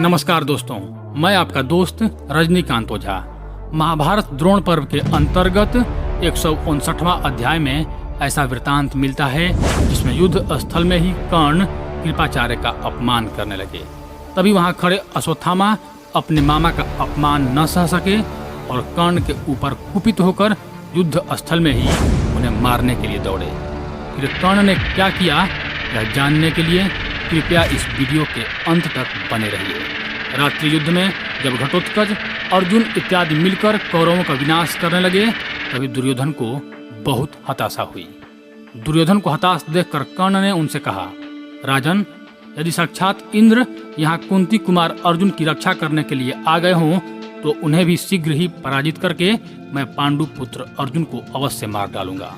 नमस्कार दोस्तों, मैं आपका दोस्त रजनीकांत ओझा। महाभारत द्रोण पर्व के अंतर्गत 159वां अध्याय में ऐसा वृतांत मिलता है जिसमें युद्ध स्थल में ही कर्ण कृपाचार्य का अपमान करने लगे। तभी वहां खड़े अश्वत्थामा अपने मामा का अपमान न सह सके और कर्ण के ऊपर कुपित होकर युद्ध स्थल में ही उन्हें मारने के लिए दौड़े। फिर कर्ण ने क्या किया, यह जानने के लिए कृपया इस वीडियो के अंत तक बने रहिए। रात्रि युद्ध में जब घटोत्कच, अर्जुन इत्यादि मिलकर कौरवों का विनाश करने लगे, तभी दुर्योधन को बहुत हताशा हुई। दुर्योधन को हताश देखकर कर्ण ने उनसे कहा, राजन, यदि साक्षात इंद्र यहाँ कुंती कुमार अर्जुन की रक्षा करने के लिए आ गए हों तो उन्हें भी शीघ्र ही पराजित करके मैं पांडु पुत्र अर्जुन को अवश्य मार डालूंगा।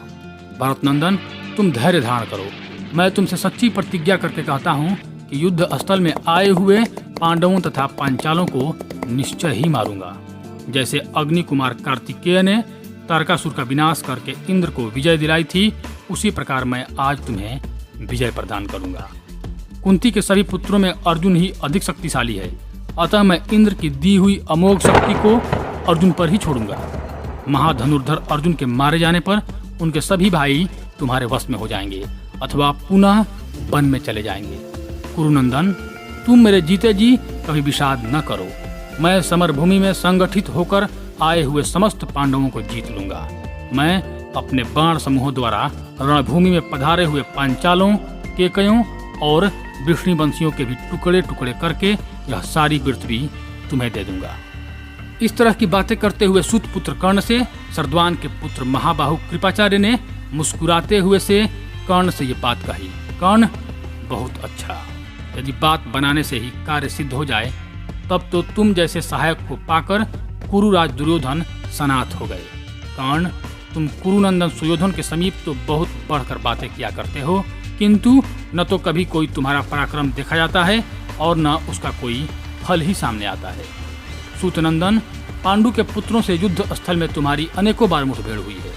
भरत नंदन, तुम धैर्य धारण करो। मैं तुमसे सच्ची प्रतिज्ञा करके कहता हूँ कि युद्ध स्थल में आए हुए पांडवों तथा पांचालों को निश्चय ही मारूंगा। जैसे अग्नि कुमार कार्तिकेय ने तारकासुर का विनाश करके इंद्र को विजय दिलाई थी, उसी प्रकार मैं आज तुम्हें विजय प्रदान करूंगा। कुंती के सभी पुत्रों में अर्जुन ही अधिक शक्तिशाली है, अतः मैं इंद्र की दी हुई अमोघ शक्ति को अर्जुन पर ही छोड़ूंगा। महाधनुर्धर अर्जुन के मारे जाने पर उनके सभी भाई तुम्हारे वश में हो जाएंगे अथवा पुनः वन में चले जाएंगे। कुरुनंदन, तुम मेरे जीते जी कभी विषाद न करो। मैं समरभूमि में संगठित होकर आए हुए समस्त पांडवों को जीत लूंगा। मैं अपने बाण समूहों द्वारा रणभूमि में पधारे हुए पांचालों, केकयों और वृष्णिवंशियों के भी टुकड़े टुकड़े करके यह सारी पृथ्वी तुम्हें दे दूंगा। इस तरह की बातें करते हुए सूत पुत्र कर्ण से सरद्वान के पुत्र महाबाहु कृपाचार्य ने मुस्कुराते हुए से कर्ण से ये बात कही। कर्ण, बहुत अच्छा, यदि बात बनाने से ही कार्य सिद्ध हो जाए तब तो तुम जैसे सहायक को पाकर कुरुराज दुर्योधन सनाथ हो गए। कर्ण, तुम कुरुनंदन सुयोधन के समीप तो बहुत बढ़कर बातें किया करते हो, किंतु न तो कभी कोई तुम्हारा पराक्रम देखा जाता है और न उसका कोई फल ही सामने आता है। सूतनंदन, पांडु के पुत्रों से युद्ध स्थल में तुम्हारी अनेकों बार मुठभेड़ हुई है,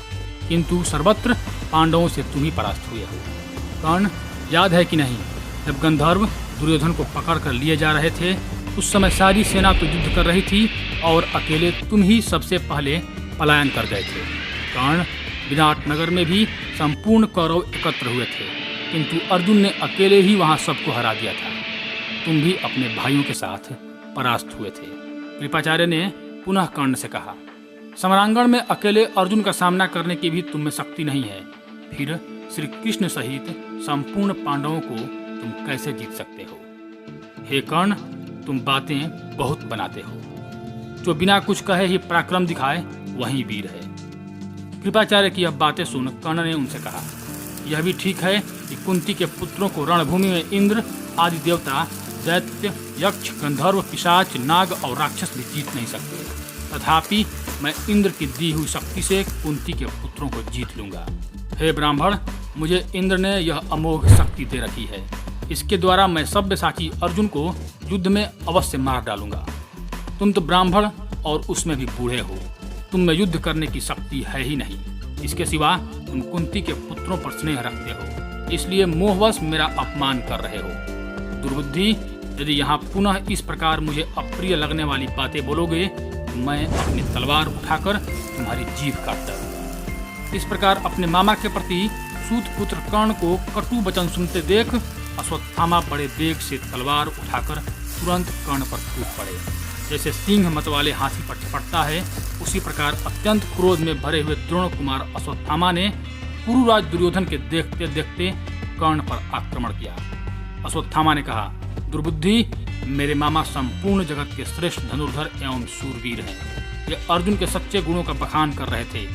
किंतु सर्वत्र पांडवों से तुम ही परास्त हुए हो। कर्ण, याद है कि नहीं, जब गंधर्व दुर्योधन को पकड़ कर लिए जा रहे थे उस समय सारी सेना तो युद्ध कर रही थी और अकेले तुम ही सबसे पहले पलायन कर गए थे। कर्ण, विराट नगर में भी संपूर्ण कौरव एकत्र हुए थे, किंतु अर्जुन ने अकेले ही वहां सबको हरा दिया था। तुम भी अपने भाइयों के साथ परास्त हुए थे। कृपाचार्य ने पुनः कर्ण से कहा, समरांगण में अकेले अर्जुन का सामना करने की भी तुम में शक्ति नहीं है, फिर श्री कृष्ण सहित संपूर्ण पांडवों को तुम कैसे जीत सकते हो? हे कर्ण, तुम बातें बहुत बनाते हो। जो बिना कुछ कहे ही पराक्रम दिखाए वही वीर है। कृपाचार्य की यह बातें सुन कर्ण ने उनसे कहा, यह भी ठीक है कि कुंती के पुत्रों को रणभूमि में इंद्र आदि देवता, दैत्य, यक्ष, गंधर्व, पिशाच, नाग और राक्षस भी जीत नहीं सकते। तथापि मैं इंद्र की दी हुई शक्ति से कुंती के पुत्रों को जीत लूंगा। हे ब्राह्मण, मुझे इंद्र ने यह अमोघ शक्ति दे रखी है। इसके द्वारा मैं सव्यसाची अर्जुन को युद्ध में अवश्य मार डालूंगा। तुम तो ब्राह्मण और उसमें भी बूढ़े हो, तुम में युद्ध करने की शक्ति है ही नहीं। इसके सिवा तुम कुंती के पुत्रों पर स्नेह रखते हो, इसलिए मोहवश मेरा अपमान कर रहे हो। दुर्बुद्धि, यदि यहाँ पुनः इस प्रकार मुझे अप्रिय लगने वाली बातें बोलोगे तो मैं अपनी तलवार उठाकर तुम्हारी जीभ काट डालूंगा। इस प्रकार अपने मामा के प्रति सूत पुत्र कर्ण को कटु वचन सुनते देख अश्वत्थामा बड़े वेग से तलवार उठाकर तुरंत कर्ण पर टूट पड़े। जैसे सिंह मत वाले हाथी पर झपटता है, उसी प्रकार अत्यंत क्रोध में भरे हुए द्रोण कुमार अश्वत्थामा ने कुरुराज दुर्योधन के देखते देखते कर्ण पर आक्रमण किया। अश्वत्थामा ने कहा, दुर्बुद्धि, मेरे मामा संपूर्ण जगत के श्रेष्ठ धनुर्धर एवं शूरवीर हैं। ये अर्जुन के सच्चे गुणों का बखान कर रहे थे,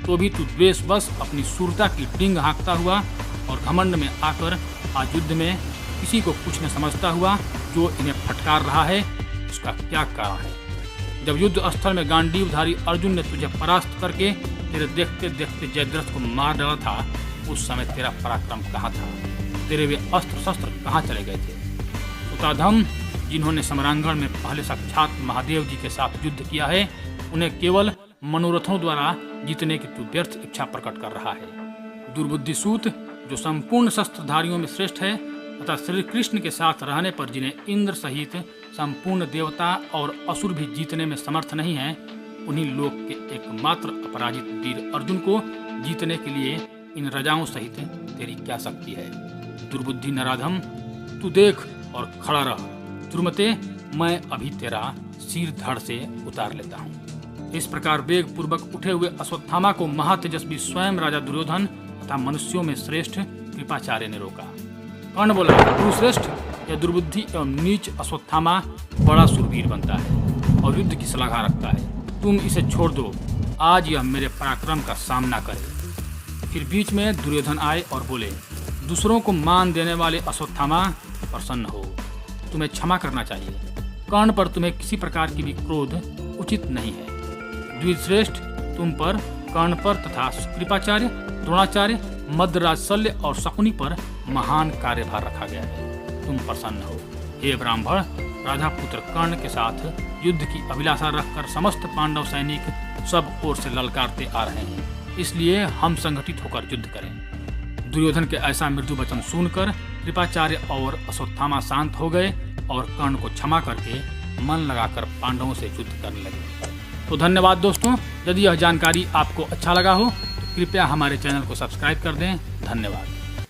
तो भी तू द्वेषवश अपनी शूरता की डिंग हाँकता हुआ और घमंड में आकर आज युद्ध में किसी को कुछ न समझता हुआ जो इन्हें फटकार रहा है, उसका क्या कारण है? जब युद्ध स्थल में गांडीवधारी अर्जुन ने तुझे परास्त करके तेरे देखते देखते जयद्रथ को मार डाला था, उस समय तेरा पराक्रम कहाँ था? तेरे वे अस्त्र शस्त्र कहाँ चले गए थे? उताधम, जिन्होंने समरांगण में पहले साक्षात महादेव जी के साथ युद्ध किया है, उन्हें केवल मनोरथों द्वारा जीतने की तू व्यर्थ इच्छा प्रकट कर रहा है। दुर्बुद्धि सूत, जो संपूर्ण शस्त्रधारियों में श्रेष्ठ है, तथा श्री कृष्ण के साथ रहने पर जिन्हें इंद्र सहित संपूर्ण देवता और असुर भी जीतने में समर्थ नहीं है, उन्हीं लोक के एकमात्र अपराजित वीर अर्जुन को जीतने के लिए इन रजाओं सहित तेरी क्या शक्ति है। दुर्बुद्धि नराधम, तू देख और खड़ा रह। दुर्मते, मैं अभी तेरा सिर धड़ से उतार लेता हूँ। इस प्रकार वेग पूर्वक उठे हुए अश्वत्थामा को महातेजस्वी स्वयं राजा दुर्योधन तथा मनुष्यों में श्रेष्ठ कृपाचार्य ने रोका। कर्ण बोला, गुरुश्रेष्ठ, यह दुर्बुद्धि एवं नीच अश्वत्थामा बड़ा शूरवीर बनता है और युद्ध की सलाह रखता है। तुम इसे छोड़ दो, आज यह मेरे पराक्रम का सामना करे। फिर बीच में दुर्योधन आए और बोले, दूसरों को मान देने वाले अश्वत्थामा, प्रसन्न हो, तुम्हें क्षमा करना चाहिए। कर्ण पर तुम्हें किसी प्रकार की भी क्रोध उचित नहीं है। द्विजश्रेष्ठ, तुम पर, कर्ण पर तथा कृपाचार्य, द्रोणाचार्य, मद्राज शल्य और शकुनी पर महान कार्यभार रखा गया है। तुम प्रसन्न हो। हे ब्राह्मण, राधा पुत्र कर्ण के साथ युद्ध की अभिलाषा रखकर समस्त पांडव सैनिक सब ओर से ललकारते आ रहे हैं, इसलिए हम संगठित होकर युद्ध करें। दुर्योधन के ऐसा मृदु वचन सुनकर कृपाचार्य और अश्वत्थामा शांत हो गए और कर्ण को क्षमा करके मन लगाकर पांडवों से युद्ध करने लगे। तो धन्यवाद दोस्तों। यदि यह जानकारी आपको अच्छा लगा हो तो कृपया हमारे चैनल को सब्सक्राइब कर दें। धन्यवाद।